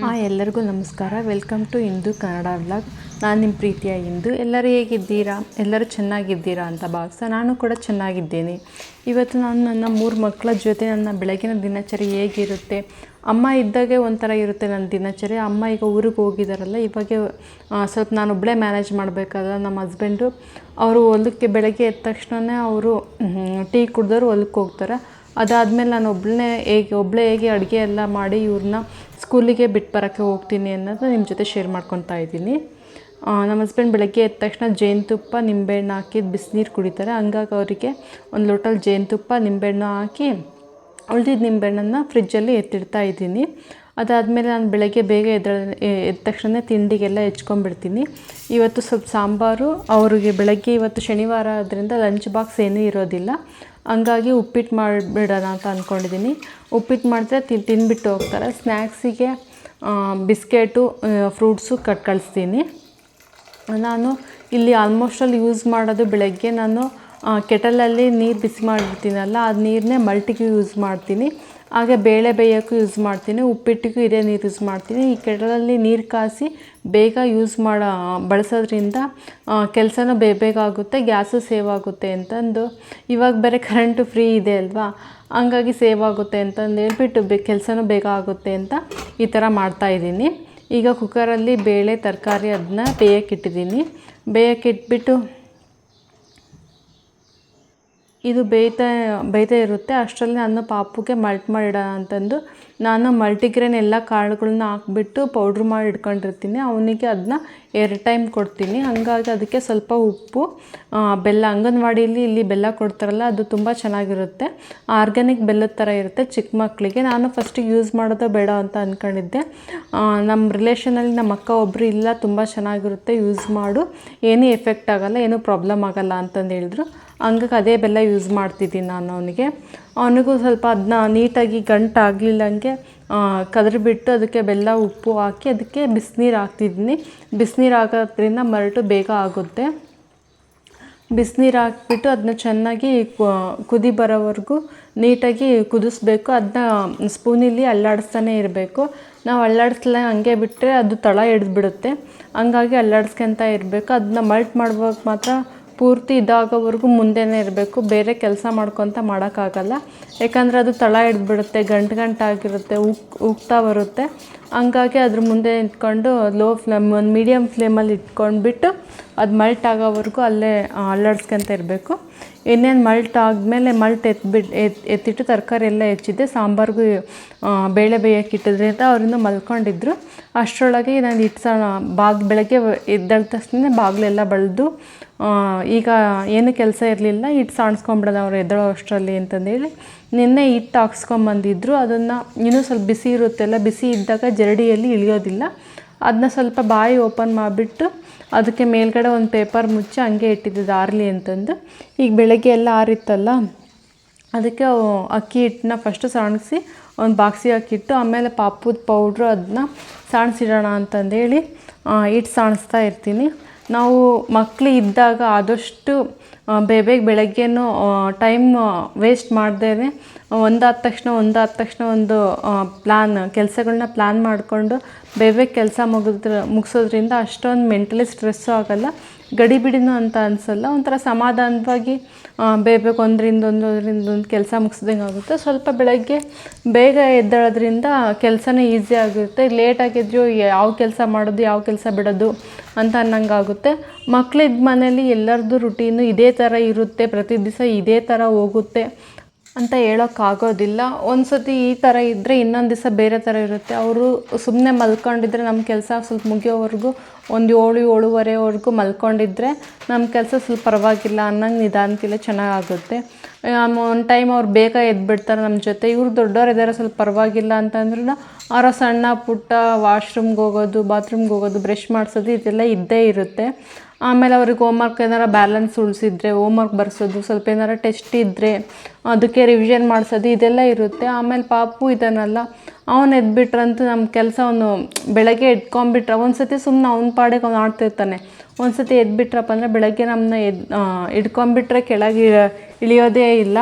ಎಲ್ಲರಿಗೂ ನಮಸ್ಕಾರ. Welcome to ಇಂದು ಕನ್ನಡ ವ್ಲಾಗ್. ನಾನು ನಿಮ್ಮ ಪ್ರೀತಿಯ ಇಂದು. ಎಲ್ಲರೂ ಹೇಗಿದ್ದೀರಾ? ಎಲ್ಲರೂ ಚೆನ್ನಾಗಿದ್ದೀರಾ ಅಂತ ಭಾವಿಸ್ತಾ ನಾನು ಕೂಡ ಚೆನ್ನಾಗಿದ್ದೇನೆ. ಇವತ್ತು ನಾನು ನನ್ನ 3 ಮಕ್ಕಳ ಜೊತೆ ನನ್ನ ಬೆಳಗಿನ ದಿನಚರಿ ಹೇಗಿರುತ್ತೆ, ಅಮ್ಮ ಇದ್ದಾಗೆ ಒಂಥರ ಇರುತ್ತೆ ನನ್ನ ದಿನಚರಿ. ಅಮ್ಮ ಈಗ ಊರಿಗೆ ಹೋಗಿದ್ದಾರಲ್ಲ, ಇವಾಗ ಸ್ವಲ್ಪ ನಾನೊಬ್ಬಳೇ ಮ್ಯಾನೇಜ್ ಮಾಡಬೇಕಾದ್ರೆ ನಮ್ಮ ಹಸ್ಬೆಂಡು ಅವರು ಹೊಲಕ್ಕೆ ಬೆಳಗ್ಗೆ ಎದ್ದ ತಕ್ಷಣವೇ ಅವರು ಟೀ ಕುಡಿದವರು ಹೊಲಕ್ಕೆ ಹೋಗ್ತಾರೆ. ಅದಾದಮೇಲೆ ನಾನು ಒಬ್ಬಳೇ ಹೇಗೆ ಅಡುಗೆ ಎಲ್ಲ ಮಾಡಿ ಇವ್ರನ್ನ ಸ್ಕೂಲಿಗೆ ಬಿಟ್ಟು ಬರೋಕ್ಕೆ ಹೋಗ್ತೀನಿ ಅನ್ನೋದು ನಿಮ್ಮ ಜೊತೆ ಶೇರ್ ಮಾಡ್ಕೊತಾ ಇದ್ದೀನಿ. ನಮ್ಮ ಹಸ್ಬೆಂಡ್ ಬೆಳಗ್ಗೆ ಎದ್ದ ತಕ್ಷಣ ಜೇನುತುಪ್ಪ ನಿಂಬೆಹಣ್ಣು ಹಾಕಿದ್ದು ಬಿಸಿನೀರು ಕುಡಿತಾರೆ. ಹಂಗಾಗಿ ಅವರಿಗೆ ಒಂದು ಲೋಟಲ್ಲಿ ಜೇನುತುಪ್ಪ ನಿಂಬೆಹಣ್ಣು ಹಾಕಿ ಉಳಿದಿದ್ದ ನಿಂಬೆಹಣ್ಣನ್ನು ಫ್ರಿಜ್ಜಲ್ಲಿ ಎತ್ತಿಡ್ತಾ ಇದ್ದೀನಿ. ಅದಾದಮೇಲೆ ನಾನು ಬೆಳಗ್ಗೆ ಬೇಗ ಎದ್ದ ತಕ್ಷಣ ತಿಂಡಿಗೆಲ್ಲ ಹೆಚ್ಕೊಂಡ್ಬಿಡ್ತೀನಿ. ಇವತ್ತು ಸ್ವಲ್ಪ ಸಾಂಬಾರು ಅವರಿಗೆ ಬೆಳಗ್ಗೆ, ಇವತ್ತು ಶನಿವಾರ ಆದ್ದರಿಂದ ಲಂಚ್ ಬಾಕ್ಸ್ ಏನೂ ಇರೋದಿಲ್ಲ. ಹಂಗಾಗಿ ಉಪ್ಪಿಟ್ಟು ಮಾಡಿಬಿಡೋಣ ಅಂತ ಅಂದ್ಕೊಂಡಿದ್ದೀನಿ. ಉಪ್ಪಿಟ್ಟು ಮಾಡಿದ್ರೆ ತಿಂದುಬಿಟ್ಟು ಹೋಗ್ತಾರೆ. ಸ್ನ್ಯಾಕ್ಸಿಗೆ ಬಿಸ್ಕೆಟು, ಫ್ರೂಟ್ಸು ಕಳಿಸ್ತೀನಿ. ನಾನು ಇಲ್ಲಿ ಆಲ್ಮೋಸ್ಟಲ್ಲಿ ಯೂಸ್ ಮಾಡೋದು ಬೆಳಗ್ಗೆ ನಾನು ಕೆಟಲಲ್ಲಿ ನೀರು ಬಿಸಿ ಮಾಡಿರ್ತೀನಲ್ಲ, ಅದು ನೀರನ್ನೇ ಮಲ್ಟಿಗೆ ಯೂಸ್ ಮಾಡ್ತೀನಿ. ಹಾಗೆ ಬೇಳೆ ಬೇಯೋಕ್ಕೂ ಯೂಸ್ ಮಾಡ್ತೀನಿ, ಉಪ್ಪಿಟ್ಟಿಗೂ ಇದೇ ನೀರು ಯೂಸ್ ಮಾಡ್ತೀನಿ. ಈ ಕೆಟಲಲ್ಲಿ ನೀರು ಕಾಸಿ ಬೇಗ ಬಳಸೋದ್ರಿಂದ ಕೆಲಸನೂ ಬೇಗ ಆಗುತ್ತೆ, ಗ್ಯಾಸು ಸೇವ್ ಆಗುತ್ತೆ ಅಂತಂದು. ಇವಾಗ ಬೇರೆ ಕರೆಂಟು ಫ್ರೀ ಇದೆ ಅಲ್ವಾ, ಹಂಗಾಗಿ ಸೇವ್ ಆಗುತ್ತೆ ಅಂತಂದು ಹೇಳ್ಬಿಟ್ಟು ಕೆಲಸನೂ ಬೇಗ ಆಗುತ್ತೆ ಅಂತ ಈ ಥರ ಮಾಡ್ತಾಯಿದ್ದೀನಿ. ಈಗ ಕುಕ್ಕರಲ್ಲಿ ಬೇಳೆ, ತರಕಾರಿ ಅದನ್ನ ಬೇಯಕ್ಕಿಟ್ಟಿದ್ದೀನಿ. ಬೇಯಕ್ಕಿಟ್ಬಿಟ್ಟು ಇದು ಬೇಯ್ತಾ ಇರುತ್ತೆ. ಅಷ್ಟರಲ್ಲಿ ನಾನು ಪಾಪುಗೆ ಮಲ್ಟ್ ಮಾಡಿಡೋಣ ಅಂತಂದು ನಾನು ಮಲ್ಟಿಗ್ರೇನ್ ಎಲ್ಲ ಕಾಳುಗಳನ್ನ ಹಾಕ್ಬಿಟ್ಟು ಪೌಡ್ರ್ ಮಾಡಿ ಇಟ್ಕೊಂಡಿರ್ತೀನಿ. ಅವನಿಗೆ ಅದನ್ನ 2 ಟೈಮ್ ಕೊಡ್ತೀನಿ. ಹಾಗಾಗಿ ಅದಕ್ಕೆ ಸ್ವಲ್ಪ ಉಪ್ಪು, ಬೆಲ್ಲ, ಅಂಗನವಾಡಿಯಲ್ಲಿ ಇಲ್ಲಿ ಬೆಲ್ಲ ಕೊಡ್ತಾರಲ್ಲ ಅದು ತುಂಬ ಚೆನ್ನಾಗಿರುತ್ತೆ. ಆರ್ಗ್ಯಾನಿಕ್ ಬೆಲ್ಲದ ಥರ ಇರುತ್ತೆ ಚಿಕ್ಕ ಮಕ್ಕಳಿಗೆ. ನಾನು ಫಸ್ಟಿಗೆ ಯೂಸ್ ಮಾಡೋದು ಬೇಡ ಅಂತ ಅಂದ್ಕೊಂಡಿದ್ದೆ. ನಮ್ಮ ರಿಲೇಷನಲ್ಲಿ ನಮ್ಮ ಅಕ್ಕ ಒಬ್ಬರು ಇಲ್ಲ, ತುಂಬ ಚೆನ್ನಾಗಿರುತ್ತೆ, ಯೂಸ್ ಮಾಡು, ಏನೂ ಎಫೆಕ್ಟ್ ಆಗೋಲ್ಲ, ಏನೂ ಪ್ರಾಬ್ಲಮ್ ಆಗೋಲ್ಲ ಅಂತಂದು ಹೇಳಿದ್ರು. ಹಂಗಾಗಿ ಅದೇ ಬೆಲ್ಲ ಯೂಸ್ ಮಾಡ್ತಿದ್ದೀನಿ ನಾನು ಅವನಿಗೂ ಸ್ವಲ್ಪ ಅದನ್ನ ನೀಟಾಗಿ ಗಂಟಾಗಲಿಲ್ಲಂಗೆ ಕದರಿಬಿಟ್ಟು ಅದಕ್ಕೆ ಬೆಲ್ಲ, ಉಪ್ಪು ಹಾಕಿ ಅದಕ್ಕೆ ಬಿಸಿನೀರು ಹಾಕ್ತಿದ್ದೀನಿ. ಬಿಸಿನೀರು ಹಾಕೋದ್ರಿಂದ ಮರಟು ಬೇಗ ಆಗುತ್ತೆ. ಬಿಸಿನೀರು ಹಾಕ್ಬಿಟ್ಟು ಅದನ್ನ ಚೆನ್ನಾಗಿ ಕುದಿ ಬರೋವರೆಗೂ ನೀಟಾಗಿ ಕುದಿಸ್ಬೇಕು. ಅದನ್ನ ಸ್ಪೂನಲ್ಲಿ ಅಲ್ಲಾಡಿಸ್ತಾನೆ ಇರಬೇಕು. ನಾವು ಅಲ್ಲಾಡಿಸ್ಲ ಹಂಗೆ ಬಿಟ್ಟರೆ ಅದು ತಳ ಹಿಡಿದ್ಬಿಡುತ್ತೆ. ಹಂಗಾಗಿ ಅಲ್ಲಾಡಿಸ್ಕೊಂತ ಇರಬೇಕು. ಅದನ್ನ ಮಲ್ಟ್ ಮಾಡುವಾಗ ಮಾತ್ರ ಪೂರ್ತಿ ಇದಾಗೋವರೆಗೂ ಮುಂದೆನೇ ಇರಬೇಕು, ಬೇರೆ ಕೆಲಸ ಮಾಡ್ಕೊತ ಮಾಡೋಕ್ಕಾಗಲ್ಲ. ಯಾಕಂದರೆ ಅದು ತಳ ಹಿಡಿದ್ಬಿಡುತ್ತೆ, ಗಂಟಾಗಿರುತ್ತೆ, ಉಗ್ತಾ ಬರುತ್ತೆ. ಹಂಗಾಗಿ ಅದ್ರ ಮುಂದೆ ಇಟ್ಕೊಂಡು ಲೋ ಫ್ಲೇಮ್, ಒಂದು ಮೀಡಿಯಮ್ ಫ್ಲೇಮಲ್ಲಿ ಇಟ್ಕೊಂಡ್ಬಿಟ್ಟು ಅದು ಮಲ್ಟ್ ಆಗೋವರೆಗೂ ಅಲ್ಲೇ ಅಲ್ಲಾಡಿಸ್ಕೊಂತ ಇರಬೇಕು. ಇನ್ನೇನು ಮಲ್ಟ್ ಆದಮೇಲೆ ಎತ್ತಿಟ್ಟು ತರಕಾರಿ ಎಲ್ಲ ಹೆಚ್ಚಿದ್ದೆ. ಸಾಂಬಾರಿಗೂ ಬೇಳೆ ಬೇಯೋಕ್ಕಿಟ್ಟಿದ್ರೆ ಅಂತ ಅವರಿಂದ ಮಲ್ಕೊಂಡಿದ್ರು. ಅಷ್ಟರೊಳಗೆ ನಾನು ಬೆಳಗ್ಗೆ ಎದ್ದೇಳಿದ ತಕ್ಷಣ ಬಾಗಿಲೆಲ್ಲ ಬಳಿದು, ಈಗ ಏನು ಕೆಲಸ ಇರಲಿಲ್ಲ, ಹಿಟ್ಟು ಸಾಣಿಸ್ಕೊಂಬಿಡೋದು ಅವ್ರು ಎದ್ದೇಳೋ ಅಷ್ಟರಲ್ಲಿ ಅಂತಂದೇಳಿ ನಿನ್ನೆ ಹಿಟ್ಟು ಹಾಕ್ಸ್ಕೊಂಬಂದಿದ್ರು. ಅದನ್ನು ಇನ್ನೂ ಸ್ವಲ್ಪ ಬಿಸಿ ಇರುತ್ತೆಲ್ಲ, ಬಿಸಿ ಇದ್ದಾಗ ಜರಡಿಯಲ್ಲಿ ಇಳಿಯೋದಿಲ್ಲ. ಅದನ್ನ ಸ್ವಲ್ಪ ಬಾಯಿ ಓಪನ್ ಮಾಡಿಬಿಟ್ಟು ಅದಕ್ಕೆ ಮೇಲ್ಗಡೆ ಒಂದು ಪೇಪರ್ ಮುಚ್ಚಿ ಹಂಗೆ ಇಟ್ಟಿದ್ದು ಆರಲಿ ಅಂತಂದು. ಈಗ ಬೆಳಗ್ಗೆ ಎಲ್ಲ ಆರಿತ್ತಲ್ಲ, ಅದಕ್ಕೆ ಅಕ್ಕಿ ಹಿಟ್ಟನ್ನ ಫಸ್ಟು ಸಾಣಿಸಿ ಒಂದು ಬಾಕ್ಸಿಗೆ ಹಾಕಿಟ್ಟು ಆಮೇಲೆ ಪಾಪುದ ಪೌಡ್ರು ಅದನ್ನ ಸಾಣಿಸಿಡೋಣ ಅಂತಂದೇಳಿ ಹಿಟ್ಟು ಸಾಣಿಸ್ತಾ ಇರ್ತೀನಿ. ನಾವು ಮಕ್ಕಳು ಇದ್ದಾಗ ಆದಷ್ಟು ಬೇಗ ಬೆಳಗ್ಗೆನೂ ಟೈಮ್ ವೇಸ್ಟ್ ಮಾಡ್ದೇ ಒಂದಾದ ತಕ್ಷಣ ಒಂದು ಕೆಲಸಗಳನ್ನ ಪ್ಲ್ಯಾನ್ ಮಾಡಿಕೊಂಡು ಬೇಗ ಕೆಲಸ ಮುಗಿಸೋದ್ರಿಂದ ಅಷ್ಟೊಂದು ಮೆಂಟಲಿ ಸ್ಟ್ರೆಸ್ಸು ಆಗೋಲ್ಲ, ಗಡಿಬಿಡಿನೂ ಅಂತ ಅನಿಸಲ್ಲ. ಒಂಥರ ಸಮಾಧಾನವಾಗಿ ಬೇಗ ಒಂದರಿಂದ ಕೆಲಸ ಮುಗಿಸ್ದಂಗೆ ಆಗುತ್ತೆ. ಸ್ವಲ್ಪ ಬೆಳಗ್ಗೆ ಬೇಗ ಎದ್ದೇಳೋದ್ರಿಂದ ಕೆಲಸನೇ ಈಸಿ ಆಗುತ್ತೆ. ಲೇಟಾಗಿದ್ರೂ ಯಾವ ಕೆಲಸ ಮಾಡೋದು, ಯಾವ ಕೆಲಸ ಬಿಡೋದು ಅಂತ ಅನ್ನಂಗಾಗುತ್ತೆ. ಮಕ್ಕಳಿದ್ದ ಮನೇಲಿ ಎಲ್ಲರದ್ದು ರುಟೀನು ಇದೇ ಥರ ಇರುತ್ತೆ, ಪ್ರತಿ ದಿವಸ ಇದೇ ಥರ ಹೋಗುತ್ತೆ ಅಂತ ಹೇಳೋಕ್ಕಾಗೋದಿಲ್ಲ. ಒಂದು ಸತಿ ಈ ಥರ ಇದ್ದರೆ ಇನ್ನೊಂದು ದಿವಸ ಬೇರೆ ಥರ ಇರುತ್ತೆ. ಅವರು ಸುಮ್ಮನೆ ಮಲ್ಕೊಂಡಿದ್ರೆ ನಮ್ಮ ಕೆಲಸ ಸ್ವಲ್ಪ ಮುಗಿಯೋವರೆಗೂ ಒಂದು 7-7:30ವರೆಗೂ ಮಲ್ಕೊಂಡಿದ್ರೆ ನಮ್ಮ ಕೆಲಸ ಸ್ವಲ್ಪ ಪರವಾಗಿಲ್ಲ ಅನ್ನಂಗೆ ನಿಧಾನಕ್ಕಿಲ್ಲ ಚೆನ್ನಾಗಾಗುತ್ತೆ. ಒಂದು ಟೈಮ್ ಅವ್ರು ಬೇಗ ಎದ್ಬಿಡ್ತಾರೆ ನಮ್ಮ ಜೊತೆ. ಇವ್ರು ದೊಡ್ಡವರಿದ್ದಾರೆ ಸ್ವಲ್ಪ ಪರವಾಗಿಲ್ಲ ಅಂತಂದ್ರೂ ಅವರ ಸಣ್ಣ ಪುಟ್ಟ ವಾಶ್ರೂಮ್ಗೆ ಹೋಗೋದು, ಬಾತ್ರೂಮ್ಗೆ ಹೋಗೋದು, ಬ್ರಷ್ ಮಾಡಿಸೋದು ಇದೆಲ್ಲ ಇದ್ದೇ ಇರುತ್ತೆ. ಆಮೇಲೆ ಅವ್ರಿಗೆ ಹೋಮ್ವರ್ಕ್ ಏನಾರು ಬ್ಯಾಲೆನ್ಸ್ ಉಳಿಸಿದ್ರೆ ಹೋಮ್ವರ್ಕ್ ಬರ್ಸೋದು, ಸ್ವಲ್ಪ ಏನಾರು ಟೆಸ್ಟ್ ಇದ್ದರೆ ಅದಕ್ಕೆ ರಿವಿಷನ್ ಮಾಡಿಸೋದು ಇದೆಲ್ಲ ಇರುತ್ತೆ. ಆಮೇಲೆ ಪಾಪು ಇದನ್ನೆಲ್ಲ ಅವನು ಎದ್ಬಿಟ್ರಂತೂ ನಮ್ಮ ಕೆಲಸ, ಅವನು ಬೆಳಗ್ಗೆ ಎದ್ಕೊಂಬಿಟ್ರೆ ಒಂದು ಸತಿ ಸುಮ್ಮನೆ ಅವ್ನ ಪಾಡಿಗೆ ಅವ್ನು ಆಡ್ತಿರ್ತಾನೆ. ಒಂದು ಸತಿ ಎದ್ಬಿಟ್ರಪ್ಪ ಅಂದರೆ ಬೆಳಗ್ಗೆ ನಮ್ಮನ್ನ ಹಿಡ್ಕೊಂಬಿಟ್ರೆ ಕೆಳಗೆ ಇಳಿಯೋದೇ ಇಲ್ಲ.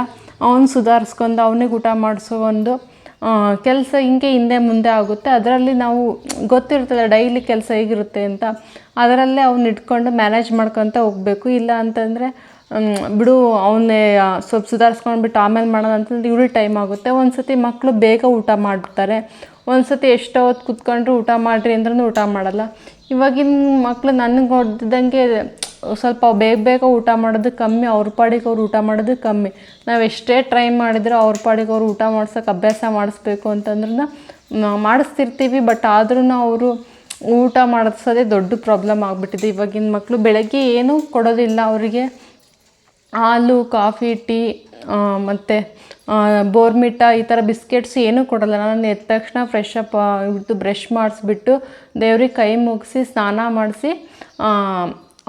ಅವನು ಸುಧಾರಿಸ್ಕೊಂಡು ಅವನಿಗೆ ಊಟ ಮಾಡಿಸೋ ಒಂದು ಕೆಲಸ ಹಿಂಗೆ ಹಿಂದೆ ಮುಂದೆ ಆಗುತ್ತೆ. ಅದರಲ್ಲಿ ನಾವು ಗೊತ್ತಿರ್ತದೆ ಡೈಲಿ ಕೆಲಸ ಹೇಗಿರುತ್ತೆ ಅಂತ, ಅದರಲ್ಲೇ ಅವ್ನ ಇಟ್ಕೊಂಡು ಮ್ಯಾನೇಜ್ ಮಾಡ್ಕೊತ ಹೋಗಬೇಕು. ಇಲ್ಲ ಅಂತಂದರೆ ಬಿಡು ಅವನ್ನೇ ಸ್ವಲ್ಪ ಸುಧಾರಿಸ್ಕೊಂಡ್ಬಿಟ್ಟು ಆಮೇಲೆ ಮಾಡೋಣ ಅಂತಂದ್ರೆ ಇವ್ರಿಗೆ ಟೈಮ್ ಆಗುತ್ತೆ. ಒಂದು ಸತಿ ಮಕ್ಕಳು ಬೇಗ ಊಟ ಮಾಡ್ತಾರೆ, ಒಂದು ಸತಿ ಎಷ್ಟೋ ಹೊತ್ತು ಕೂತ್ಕೊಂಡ್ರು ಊಟ ಮಾಡಿರಿ ಅಂದ್ರೂ ಊಟ ಮಾಡಲ್ಲ. ಇವಾಗಿನ ಮಕ್ಕಳು ನನಗೆ ನೋಡ್ದಂಗೆ ಸ್ವಲ್ಪ ಬೇಗ ಬೇಗ ಊಟ ಮಾಡೋದು ಕಮ್ಮಿ, ಅವ್ರ ಪಾಡಿಗೆ ಅವ್ರು ಊಟ ಮಾಡೋದು ಕಮ್ಮಿ. ನಾವು ಎಷ್ಟೇ ಟ್ರೈ ಮಾಡಿದ್ರು ಅವ್ರ ಪಾಡಿಗೆ ಅವ್ರು ಊಟ ಮಾಡ್ಸೋಕೆ ಅಭ್ಯಾಸ ಮಾಡಿಸ್ಬೇಕು ಅಂತಂದ್ರೂ ಮಾಡಿಸ್ತಿರ್ತೀವಿ. ಬಟ್ ಆದ್ರೂ ಅವರು ಊಟ ಮಾಡಿಸೋದೇ ದೊಡ್ಡ ಪ್ರಾಬ್ಲಮ್ ಆಗಿಬಿಟ್ಟಿದೆ. ಇವಾಗಿನ ಮಕ್ಕಳು ಬೆಳಗ್ಗೆ ಏನೂ ಕೊಡೋದಿಲ್ಲ ಅವರಿಗೆ. ಹಾಲು, ಕಾಫಿ, ಟೀ ಮತ್ತು ಬೋರ್ಮಿಟಾ ಈ ಥರ ಬಿಸ್ಕೆಟ್ಸ್ ಏನೂ ಕೊಡೋಲ್ಲ. ನಾನು ಎದ್ದ ತಕ್ಷಣ ಫ್ರೆಶ್ ಅಪ್ ಆಗಿಬಿಟ್ಟು ಬ್ರಷ್ ಮಾಡಿಸ್ಬಿಟ್ಟು ದೇವ್ರಿಗೆ ಕೈ ಮುಗಿಸಿ ಸ್ನಾನ ಮಾಡಿಸಿ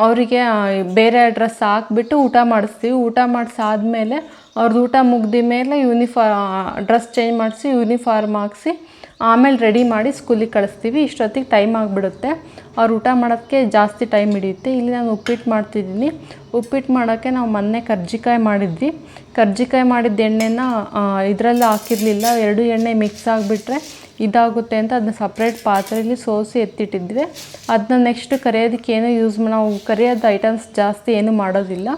ಅವರಿಗೆ ಬೇರೆ ಡ್ರೆಸ್ ಹಾಕ್ಬಿಟ್ಟು ಊಟ ಮಾಡಿಸ್ತೀವಿ. ಊಟ ಮಾಡಿಸಾದ್ಮೇಲೆ ಅವ್ರದ್ದು ಊಟ ಮುಗ್ದ ಮೇಲೆ ಡ್ರೆಸ್ ಚೇಂಜ್ ಮಾಡಿಸಿ ಯೂನಿಫಾರ್ಮ್ ಹಾಕ್ಸಿ ಆಮೇಲೆ ರೆಡಿ ಮಾಡಿ ಸ್ಕೂಲಿಗೆ ಕಳಿಸ್ತೀವಿ. ಇಷ್ಟೊತ್ತಿಗೆ ಟೈಮ್ ಆಗಿಬಿಡುತ್ತೆ. ಅವ್ರು ಊಟ ಮಾಡೋಕ್ಕೆ ಜಾಸ್ತಿ ಟೈಮ್ ಹಿಡಿಯುತ್ತೆ. ಇಲ್ಲಿ ನಾನು ಉಪ್ಪಿಟ್ಟು ಮಾಡ್ತಿದ್ದೀನಿ. ಉಪ್ಪಿಟ್ಟು ಮಾಡೋಕ್ಕೆ ನಾವು ಮೊನ್ನೆ ಕರ್ಜಿಕಾಯಿ ಮಾಡಿದ್ವಿ. ಕರ್ಜಿಕಾಯಿ ಮಾಡಿದ ಎಣ್ಣೆನ ಇದರಲ್ಲಿ ಹಾಕಿರಲಿಲ್ಲ. 2 ಎಣ್ಣೆ ಮಿಕ್ಸ್ ಆಗಿಬಿಟ್ರೆ ಇದಾಗುತ್ತೆ ಅಂತ ಅದನ್ನ ಸಪ್ರೇಟ್ ಪಾತ್ರೆಯಲ್ಲಿ ಸೋಸಿ ಎತ್ತಿಟ್ಟಿದ್ವಿ. ಅದನ್ನ ನೆಕ್ಸ್ಟ್ ಕರಿಯೋದಕ್ಕೆ ಏನೂ ನಾವು ಕರಿಯೋದು ಐಟಮ್ಸ್ ಜಾಸ್ತಿ ಏನೂ ಮಾಡೋದಿಲ್ಲ.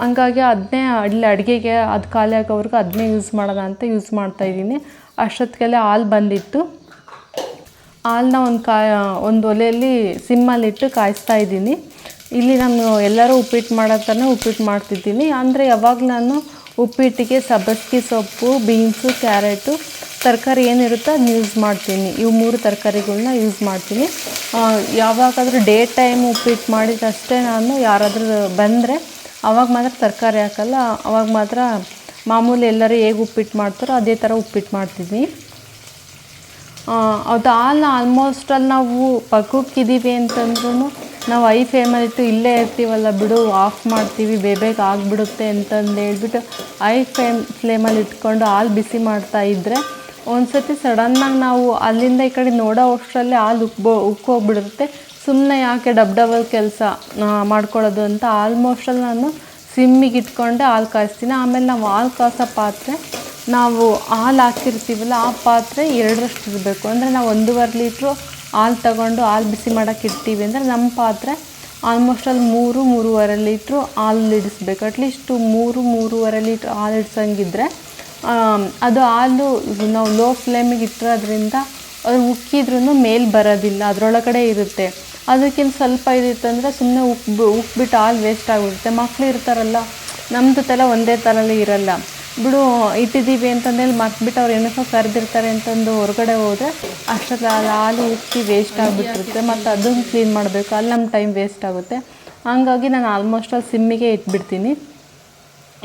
ಹಂಗಾಗಿ ಅದನ್ನೇ ಅಲ್ಲಿ ಅಡುಗೆಗೆ ಅದು ಖಾಲಿ ಆಗೋವರೆಗೂ ಅದನ್ನೇ ಯೂಸ್ ಮಾಡೋಣ ಅಂತ ಯೂಸ್ ಮಾಡ್ತಾಯಿದ್ದೀನಿ. ಅಷ್ಟೊತ್ತಿಗೆಲ್ಲ ಹಾಲು ಬಂದಿತ್ತು. ಹಾಲನ್ನ ಒಂದು ಒಲೆಯಲ್ಲಿ ಸಿಮ್ಮಲ್ಲಿಟ್ಟು ಕಾಯಿಸ್ತಾ ಇದ್ದೀನಿ. ಇಲ್ಲಿ ನಾನು ಎಲ್ಲರೂ ಉಪ್ಪಿಟ್ಟು ಮಾಡೋ ಥರನೇ ಉಪ್ಪಿಟ್ಟು ಮಾಡ್ತಿದ್ದೀನಿ. ಅಂದರೆ ಯಾವಾಗ ನಾನು ಉಪ್ಪಿಟ್ಟಿಗೆ ಸಬ್ಬಸಿಗೆ ಸೊಪ್ಪು, ಬೀನ್ಸು, ಕ್ಯಾರೆಟು, ತರಕಾರಿ ಏನಿರುತ್ತೋ ಅದನ್ನ ಯೂಸ್ ಮಾಡ್ತೀನಿ. ಇವು 3 ತರಕಾರಿಗಳನ್ನ ಯೂಸ್ ಮಾಡ್ತೀನಿ. ಯಾವಾಗಾದರೂ ಡೇ ಟೈಮ್ ಉಪ್ಪಿಟ್ಟು ಮಾಡಿದಷ್ಟೇ ನಾನು ಯಾರಾದರೂ ಬಂದರೆ ಆವಾಗ ಮಾತ್ರ ತರಕಾರಿ ಹಾಕಲ್ಲ. ಆವಾಗ ಮಾತ್ರ ಮಾಮೂಲಿ ಎಲ್ಲರೂ ಹೇಗೆ ಉಪ್ಪಿಟ್ಟು ಮಾಡ್ತಾರೋ ಅದೇ ಥರ ಉಪ್ಪಿಟ್ಟು ಮಾಡ್ತೀನಿ. ಅದು ಹಾಲನ್ನ ಆಲ್ಮೋಸ್ಟ್ ಅಲ್ಲಿ ನಾವು ಪಕ್ಕಕ್ಕಿದ್ದೀವಿ ಅಂತಂದ್ರೂ ನಾವು ಐ ಫ್ಲೇಮಲ್ಲಿಟ್ಟು ಇಲ್ಲೇ ಇರ್ತೀವಲ್ಲ ಬಿಡು ಆಫ್ ಮಾಡ್ತೀವಿ ಬೇಗ ಆಗಿಬಿಡುತ್ತೆ ಅಂತಂದು ಹೇಳ್ಬಿಟ್ಟು ಫ್ಲೇಮಲ್ಲಿ ಇಟ್ಕೊಂಡು ಹಾಲು ಬಿಸಿ ಮಾಡ್ತಾಯಿದ್ರೆ ಒಂದು ಸತಿ ಸಡನ್ನಾಗಿ ನಾವು ಅಲ್ಲಿಂದ ಈ ಕಡೆ ನೋಡೋ ಅಷ್ಟರಲ್ಲಿ ಹಾಲು ಉಕ್ಕೋಗ್ಬಿಡುತ್ತೆ. ಸುಮ್ಮನೆ ಯಾಕೆ ಡಬಲ್ ಕೆಲಸ ಮಾಡ್ಕೊಳ್ಳೋದು ಅಂತ ಆಲ್ಮೋಸ್ಟಲ್ಲಿ ನಾನು ಸಿಮ್ಮಿಗೆ ಇಟ್ಕೊಂಡೆ ಹಾಲು ಕಾಯಿಸ್ತೀನಿ. ಆಮೇಲೆ ನಾವು ಹಾಲು ಕಾಯಿಸೋ ಪಾತ್ರೆ ನಾವು ಹಾಲು ಹಾಕಿರ್ತೀವಲ್ಲ ಆ ಪಾತ್ರೆ 2ರಷ್ಟು ಇರಬೇಕು. ಅಂದರೆ ನಾವು 1.5 ಲೀಟ್ರು ಹಾಲು ತಗೊಂಡು ಹಾಲು ಬಿಸಿ ಮಾಡೋಕ್ಕೆ ಇಡ್ತೀವಿ ಅಂದರೆ ನಮ್ಮ ಪಾತ್ರೆ ಆಲ್ಮೋಸ್ಟಲ್ಲಿ 3-3.5 ಲೀಟ್ರು ಹಾಲು ಇಡಿಸ್ಬೇಕು. ಅಟ್ಲೀಸ್ಟು 3-3.5 ಲೀಟ್ರ್ ಹಾಲು ಇಡ್ಸೋಂಗಿದ್ರೆ ಅದು ಹಾಲು ನಾವು ಲೋ ಫ್ಲೇಮಿಗೆ ಇಟ್ಟಿರೋದ್ರಿಂದ ಅದು ಉಕ್ಕಿದ್ರೂ ಮೇಲೆ ಬರೋದಿಲ್ಲ, ಅದರೊಳಗಡೆ ಇರುತ್ತೆ. ಅದಕ್ಕಿಂತ ಸ್ವಲ್ಪ ಇದಿತ್ತಂದರೆ ಸುಮ್ಮನೆ ಉಕ್ಬಿಟ್ಟು ಹಾಲು ವೇಸ್ಟ್ ಆಗಿಬಿಡುತ್ತೆ. ಮಕ್ಕಳು ಇರ್ತಾರಲ್ಲ, ನಮ್ಮ ಜೊತೆಲ್ಲ ಒಂದೇ ಥರಲ್ಲಿ ಇರಲ್ಲ. ಬಿಡು ಇಟ್ಟಿದ್ದೀವಿ ಅಂತಂದೇಳಿ ಮರ್ತ್ಬಿಟ್ಟು ಅವ್ರು ಏನಕ್ಕೋ ಕರೆದಿರ್ತಾರೆ ಅಂತಂದು ಹೊರಗಡೆ ಹೋದರೆ ಅಷ್ಟೊತ್ತಲ್ಲಿ ಹಾಲು ಉಕ್ಕಿ ವೇಸ್ಟ್ ಆಗಿಬಿಟ್ಟಿರುತ್ತೆ. ಮತ್ತು ಅದನ್ನು ಕ್ಲೀನ್ ಮಾಡಬೇಕು, ಅಲ್ಲಿ ನಮ್ಮ ಟೈಮ್ ವೇಸ್ಟ್ ಆಗುತ್ತೆ. ಹಾಗಾಗಿ ನಾನು ಆಲ್ಮೋಸ್ಟ್ ಅಲ್ಲಿ ಸಿಮ್ಮಿಗೆ ಇಟ್ಬಿಡ್ತೀನಿ.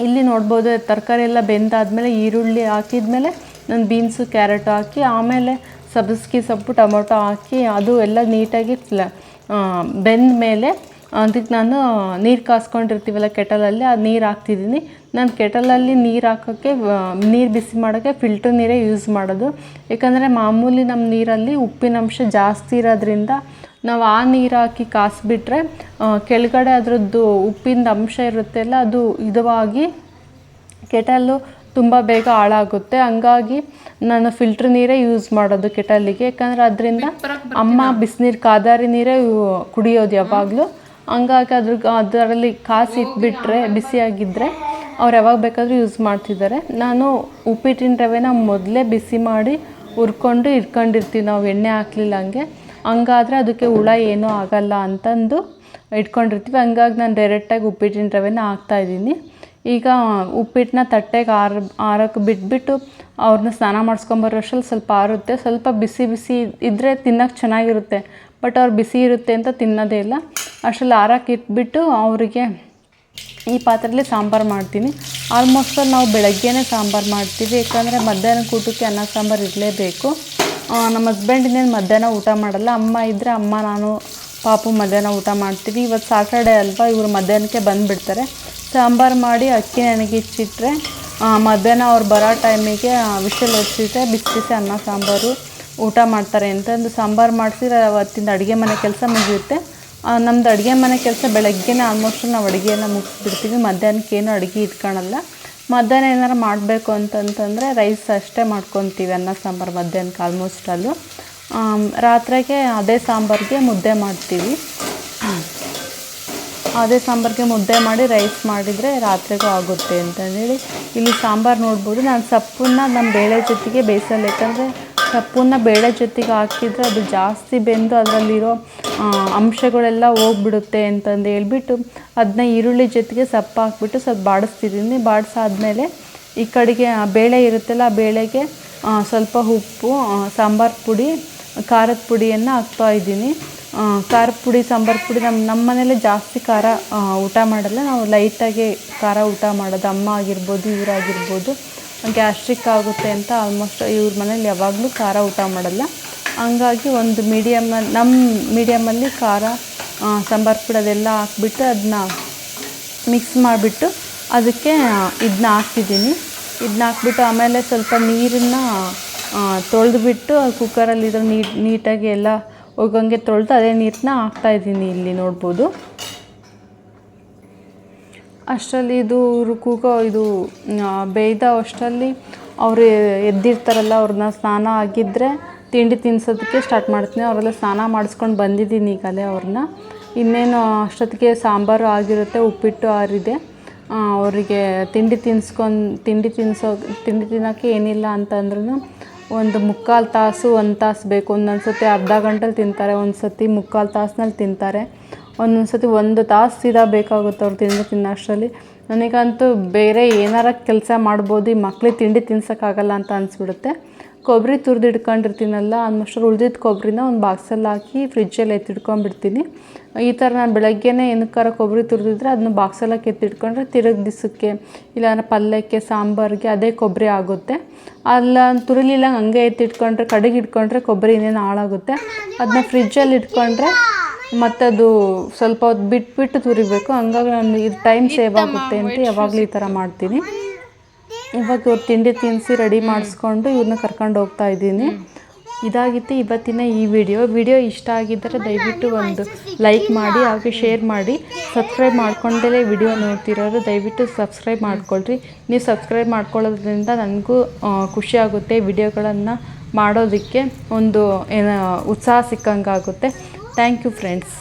ಇಲ್ಲಿ ನೋಡ್ಬೋದು ತರಕಾರಿ ಎಲ್ಲ ಬೆಂದಾದಮೇಲೆ ಈರುಳ್ಳಿ ಹಾಕಿದ್ಮೇಲೆ ನಾನು ಬೀನ್ಸು, ಕ್ಯಾರೆಟು ಹಾಕಿ ಆಮೇಲೆ ಸಬ್ಬಸಿಗೆ ಸೊಪ್ಪು, ಟೊಮೊಟೊ ಹಾಕಿ ಅದು ಎಲ್ಲ ನೀಟಾಗಿ ಬೆಂದ ಮೇಲೆ ಅದಕ್ಕೆ ನಾನು ನೀರು ಕಾಸ್ಕೊಂಡಿರ್ತೀವಲ್ಲ ಕೆಟಲಲ್ಲಿ, ಆ ನೀರು ಹಾಕ್ತಿದ್ದೀನಿ. ನಾನು ಕೆಟಲಲ್ಲಿ ನೀರು ಹಾಕೋಕ್ಕೆ ನೀರು ಬಿಸಿ ಮಾಡೋಕ್ಕೆ ಫಿಲ್ಟ್ರ್ ನೀರೇ ಯೂಸ್ ಮಾಡೋದು. ಯಾಕಂದರೆ ಮಾಮೂಲಿ ನಮ್ಮ ನೀರಲ್ಲಿ ಉಪ್ಪಿನಂಶ ಜಾಸ್ತಿ ಇರೋದ್ರಿಂದ ನಾವು ಆ ನೀರು ಹಾಕಿ ಕಾಸಿಬಿಟ್ರೆ ಕೆಳಗಡೆ ಅದರದ್ದು ಉಪ್ಪಿನ ಅಂಶ ಇರುತ್ತೆಲ್ಲ ಅದು ಇದವಾಗಿ ಕೆಟಲ್ಲು ತುಂಬ ಬೇಗ ಹಾಳಾಗುತ್ತೆ. ಹಂಗಾಗಿ ನಾನು ಫಿಲ್ಟ್ರ್ ನೀರೇ ಯೂಸ್ ಮಾಡೋದು ಕೆಟಲ್ಲಿಗೆ. ಯಾಕಂದರೆ ಅದರಿಂದ ಅಮ್ಮ ಬಿಸಿನೀರು ಕಾದಾರಿ ನೀರೇ ಕುಡಿಯೋದು ಯಾವಾಗಲೂ. ಹಂಗಾಗಿ ಅದರಲ್ಲಿ ಕಾಸಿ ಇಟ್ಬಿಟ್ರೆ ಬಿಸಿಯಾಗಿದ್ದರೆ ಅವ್ರು ಯಾವಾಗ ಬೇಕಾದರೂ ಯೂಸ್ ಮಾಡ್ತಿದ್ದಾರೆ. ನಾನು ಉಪ್ಪಿಟ್ಟಿನ ರವೆನ ಮೊದಲೇ ಬಿಸಿ ಮಾಡಿ ಹುರ್ಕೊಂಡು ಇಟ್ಕೊಂಡಿರ್ತೀವಿ, ನಾವು ಎಣ್ಣೆ ಹಾಕಲಿಲ್ಲ ಹಂಗಾದರೆ ಅದಕ್ಕೆ ಹುಳ ಏನೂ ಆಗಲ್ಲ ಅಂತಂದು ಇಟ್ಕೊಂಡಿರ್ತೀವಿ. ಹಂಗಾಗಿ ನಾನು ಡೈರೆಕ್ಟಾಗಿ ಉಪ್ಪಿಟ್ಟಿನ ರವೆನ ಹಾಕ್ತಾಯಿದ್ದೀನಿ. ಈಗ ಉಪ್ಪಿಟ್ಟನ್ನ ತಟ್ಟೆಗೆ ಆರೋಕ್ಕೆ ಬಿಟ್ಬಿಟ್ಟು ಅವ್ರನ್ನ ಸ್ನಾನ ಮಾಡಿಸ್ಕೊಂಬರೋ ಅಷ್ಟರಲ್ಲಿ ಸ್ವಲ್ಪ ಆರುತ್ತೆ. ಸ್ವಲ್ಪ ಬಿಸಿ ಬಿಸಿ ಇದ್ದರೆ ತಿನ್ನೋಕ್ಕೆ ಚೆನ್ನಾಗಿರುತ್ತೆ. ಬಟ್ ಅವ್ರು ಬಿಸಿ ಇರುತ್ತೆ ಅಂತ ತಿನ್ನೋದೇ ಇಲ್ಲ. ಅಷ್ಟರಲ್ಲಿ ಆರೋಕ್ಕೆ ಇಟ್ಬಿಟ್ಟು ಅವರಿಗೆ ಈ ಪಾತ್ರೆಯಲ್ಲಿ ಸಾಂಬಾರು ಮಾಡ್ತೀನಿ. ಆಲ್ಮೋಸ್ಟಲ್ಲಿ ನಾವು ಬೆಳಗ್ಗೆನೇ ಸಾಂಬಾರು ಮಾಡ್ತೀವಿ. ಯಾಕಂದರೆ ಮಧ್ಯಾಹ್ನಕ್ಕೆ ಊಟಕ್ಕೆ ಅನ್ನ ಸಾಂಬಾರು ಇರಲೇಬೇಕು. ನಮ್ಮ ಹಸ್ಬೆಂಡ್ ಇನ್ನೇನು ಮಧ್ಯಾಹ್ನ ಊಟ ಮಾಡಲ್ಲ. ಅಮ್ಮ ಇದ್ದರೆ ಅಮ್ಮ, ನಾನು, ಪಾಪು ಮಧ್ಯಾಹ್ನ ಊಟ ಮಾಡ್ತೀವಿ. ಇವತ್ತು ಸಾಟರ್ಡೆ ಅಲ್ವಾ, ಇವರು ಮಧ್ಯಾಹ್ನಕ್ಕೆ ಬಂದುಬಿಡ್ತಾರೆ. ಸಾಂಬಾರು ಮಾಡಿ ಅಕ್ಕಿ ನೆನಗಿಚ್ಚಿಟ್ರೆ ಮಧ್ಯಾಹ್ನ ಅವ್ರು ಬರೋ ಟೈಮಿಗೆ ವಿಷಲ್ ಹೊಡ್ಸಿಟ್ರೆ ಬಿಸಿ ಬಿಸಿ ಅನ್ನ ಸಾಂಬಾರು ಊಟ ಮಾಡ್ತಾರೆ ಅಂತಂದು ಸಾಂಬಾರು ಮಾಡಿಸಿದ್ರೆ ಅವತ್ತಿಂದ ಅಡುಗೆ ಮನೆ ಕೆಲಸ ಮುಗಿಯುತ್ತೆ. ನಮ್ಮದು ಅಡುಗೆ ಮನೆ ಕೆಲಸ ಬೆಳಗ್ಗೆನೇ ಆಲ್ಮೋಸ್ಟ್ ನಾವು ಅಡುಗೆ ಎಲ್ಲ ಮುಗಿಸ್ಬಿಡ್ತೀವಿ. ಮಧ್ಯಾಹ್ನಕ್ಕೆ ಏನು ಅಡುಗೆ ಇಟ್ಕೊಳಲ್ಲ. ಮಧ್ಯಾಹ್ನ ಏನಾರು ಮಾಡಬೇಕು ಅಂತಂತಂದರೆ ರೈಸ್ ಅಷ್ಟೇ ಮಾಡ್ಕೊತೀವಿ, ಅನ್ನ ಸಾಂಬಾರು ಮಧ್ಯಾಹ್ನಕ್ಕೆ ಆಲ್ಮೋಸ್ಟ್ ಅಲ್ಲೂ. ರಾತ್ರಿಗೆ ಅದೇ ಸಾಂಬಾರಿಗೆ ಮುದ್ದೆ ಮಾಡ್ತೀವಿ. ಅದೇ ಸಾಂಬಾರಿಗೆ ಮುದ್ದೆ ಮಾಡಿ ರೈಸ್ ಮಾಡಿದರೆ ರಾತ್ರಿಗೂ ಆಗುತ್ತೆ ಅಂತಂದೇಳಿ ಇಲ್ಲಿ ಸಾಂಬಾರು ನೋಡ್ಬೋದು. ನಾನು ಸೊಪ್ಪನ್ನ ನಮ್ಮ ಬೇಳೆ ಜೊತೆಗೆ ಬೇಯಿಸಲ್ಲ, ಯಾಕಂದರೆ ಸೊಪ್ಪನ್ನ ಬೇಳೆ ಜೊತೆಗೆ ಹಾಕಿದರೆ ಅದು ಜಾಸ್ತಿ ಬೆಂದು ಅದರಲ್ಲಿರೋ ಅಂಶಗಳೆಲ್ಲ ಹೋಗ್ಬಿಡುತ್ತೆ ಅಂತಂದು ಹೇಳ್ಬಿಟ್ಟು ಅದನ್ನ ಈರುಳ್ಳಿ ಜೊತೆಗೆ ಸೊಪ್ಪು ಹಾಕ್ಬಿಟ್ಟು ಸ್ವಲ್ಪ ಬಾಡಿಸ್ತಿದ್ದೀನಿ. ಬಾಡಿಸಾದ್ಮೇಲೆ ಈ ಕಡೆಗೆ ಬೇಳೆ ಇರುತ್ತಲ್ಲ, ಆ ಬೇಳೆಗೆ ಸ್ವಲ್ಪ ಉಪ್ಪು, ಸಾಂಬಾರು ಪುಡಿ, ಖಾರದ ಪುಡಿಯನ್ನು ಹಾಕ್ತಾಯಿದ್ದೀನಿ. ಖಾರದ ಪುಡಿ, ಸಾಂಬಾರು ಪುಡಿ ನಮ್ಮ ಮನೇಲಿ ಜಾಸ್ತಿ ಖಾರ ಊಟ ಮಾಡಲ್ಲ, ನಾವು ಲೈಟಾಗಿ ಖಾರ ಊಟ ಮಾಡೋದು. ಅಮ್ಮ ಆಗಿರ್ಬೋದು, ಇವರಾಗಿರ್ಬೋದು ಗ್ಯಾಸ್ಟ್ರಿಕ್ ಆಗುತ್ತೆ ಅಂತ ಆಲ್ಮೋಸ್ಟ್ ಇವ್ರ ಮನೇಲಿ ಯಾವಾಗಲೂ ಖಾರ ಊಟ ಮಾಡಲ್ಲ. ಹಂಗಾಗಿ ಒಂದು ನಮ್ಮ ಮೀಡಿಯಮಲ್ಲಿ ಖಾರ, ಸಾಂಬಾರು ಪುಡಿ ಅದೆಲ್ಲ ಹಾಕ್ಬಿಟ್ಟು ಅದನ್ನ ಮಿಕ್ಸ್ ಮಾಡಿಬಿಟ್ಟು ಅದಕ್ಕೆ ಇದನ್ನ ಹಾಕ್ತಿದ್ದೀನಿ. ಇದನ್ನ ಹಾಕ್ಬಿಟ್ಟು ಆಮೇಲೆ ಸ್ವಲ್ಪ ನೀರನ್ನು ತೊಳೆದ್ಬಿಟ್ಟು ಕುಕ್ಕರಲ್ಲಿರೋ ನೀಟಾಗಿ ಎಲ್ಲ ಹೋಗಂಗೆ ತೊಳೆದು ಅದೇ ನೀರನ್ನ ಹಾಕ್ತಾಯಿದ್ದೀನಿ, ಇಲ್ಲಿ ನೋಡ್ಬೋದು. ಅಷ್ಟರಲ್ಲಿ ಇದು ಬೇಯ್ದ ಅಷ್ಟರಲ್ಲಿ ಅವರು ಎದ್ದಿರ್ತಾರಲ್ಲ, ಅವ್ರನ್ನ ಸ್ನಾನ ಆಗಿದ್ದರೆ ತಿಂಡಿ ತಿನ್ನಿಸೋದಕ್ಕೆ ಸ್ಟಾರ್ಟ್ ಮಾಡ್ತೀನಿ. ಅವರೆಲ್ಲ ಸ್ನಾನ ಮಾಡಿಸ್ಕೊಂಡು ಬಂದಿದ್ದೀನಿ ಈಗಲೇ ಅವ್ರನ್ನ. ಇನ್ನೇನು ಅಷ್ಟೊತ್ತಿಗೆ ಸಾಂಬಾರು ಆಗಿರುತ್ತೆ, ಉಪ್ಪಿಟ್ಟು ಆರಿದೆ. ಅವರಿಗೆ ತಿಂಡಿ ತಿನ್ನೋಕ್ಕೆ ಏನಿಲ್ಲ ಅಂತಂದ್ರೂ ಒಂದು 3/4 ತಾಸು 1 ತಾಸು ಬೇಕು. ಒಂದೊಂದು ಸತಿ ಅರ್ಧ ಗಂಟೆಲಿ ತಿಂತಾರೆ, ಒಂದು ಸತಿ 3/4 ತಾಸಿನಲ್ಲಿ ತಿಂತಾರೆ, ಒಂದೊಂದು ಸತಿ 1 ತಾಸು ಸೀದಾ ಬೇಕಾಗುತ್ತೆ ಅವ್ರು ತಿನ್ನೋ ಅಷ್ಟರಲ್ಲಿ. ನನಗಂತೂ ಬೇರೆ ಏನಾರ ಕೆಲಸ ಮಾಡ್ಬೋದು, ಈ ಮಕ್ಳಿಗೆ ತಿಂಡಿ ತಿನ್ಸೋಕ್ಕಾಗಲ್ಲ ಅಂತ ಅನಿಸ್ಬಿಡುತ್ತೆ. ಕೊಬ್ಬರಿ ತುರಿದಿಟ್ಕೊಂಡಿರ್ತೀನಲ್ಲ, ಆಲ್ಮೋಸ್ಟ್ ಉಳ್ದಿದ್ದ ಕೊಬ್ಬರಿನ ಒಂದು ಬಾಕ್ಸಲ್ಲಿ ಹಾಕಿ ಫ್ರಿಜ್ಜಲ್ಲಿ ಎತ್ತಿಟ್ಕೊಂಡ್ಬಿಡ್ತೀನಿ. ಈ ಥರ ನಾನು ಬೆಳಗ್ಗೆನೇ ಏನಕ್ಕಾರ ಕೊಬ್ಬರಿ ತುರಿದಿದ್ರೆ ಅದನ್ನ ಬಾಕ್ಸಲ್ಲಿ ಎತ್ತಿಟ್ಕೊಂಡ್ರೆ ತಿರುಗಿ ದಿವಸಕ್ಕೆ ಇಲ್ಲ ಪಲ್ಯಕ್ಕೆ, ಸಾಂಬಾರಿಗೆ ಅದೇ ಕೊಬ್ಬರಿ ಆಗುತ್ತೆ. ಅಲ್ಲ ತುರಿಲಿಲ್ಲ ಹಂಗೆ ಎತ್ತಿಟ್ಕೊಂಡ್ರೆ, ಕಡೆಗೆ ಇಟ್ಕೊಂಡ್ರೆ ಕೊಬ್ಬರಿ ಇನ್ನೇನು ಹಾಳಾಗುತ್ತೆ. ಅದನ್ನ ಫ್ರಿಜ್ಜಲ್ಲಿ ಇಟ್ಕೊಂಡ್ರೆ ಮತ್ತದು ಸ್ವಲ್ಪ ಹೊತ್ತು ಬಿಟ್ಬಿಟ್ಟು ತುರಿಬೇಕು. ಹಂಗಾಗಿ ನಾನು ಇದು ಟೈಮ್ ಸೇವ್ ಆಗುತ್ತೆ ಅಂತ ಯಾವಾಗಲೂ ಈ ಥರ ಮಾಡ್ತೀನಿ. ಇವಾಗ ಇವ್ರು ತಿಂಡಿ ತಿನ್ನಿಸಿ ರೆಡಿ ಮಾಡಿಸ್ಕೊಂಡು ಇವ್ರನ್ನ ಕರ್ಕೊಂಡು ಹೋಗ್ತಾ ಇದ್ದೀನಿ. ಇದಾಗಿತ್ತು ಇವತ್ತಿನ ಈ ವಿಡಿಯೋ ಇಷ್ಟ ಆಗಿದ್ದರೆ ದಯವಿಟ್ಟು ಒಂದು ಲೈಕ್ ಮಾಡಿ, ಹಾಗೆ ಶೇರ್ ಮಾಡಿ. ಸಬ್ಸ್ಕ್ರೈಬ್ ಮಾಡ್ಕೊಂಡೇ ವಿಡಿಯೋ ನೋಡ್ತಿರೋರು ದಯವಿಟ್ಟು ಸಬ್ಸ್ಕ್ರೈಬ್ ಮಾಡ್ಕೊಳ್ರಿ. ನೀವು ಸಬ್ಸ್ಕ್ರೈಬ್ ಮಾಡ್ಕೊಳ್ಳೋದ್ರಿಂದ ನನಗೂ ಖುಷಿ ಆಗುತ್ತೆ, ವಿಡಿಯೋಗಳನ್ನು ಮಾಡೋದಕ್ಕೆ ಒಂದು ಉತ್ಸಾಹ ಸಿಕ್ಕಂಗಾಗುತ್ತೆ. Thank you friends.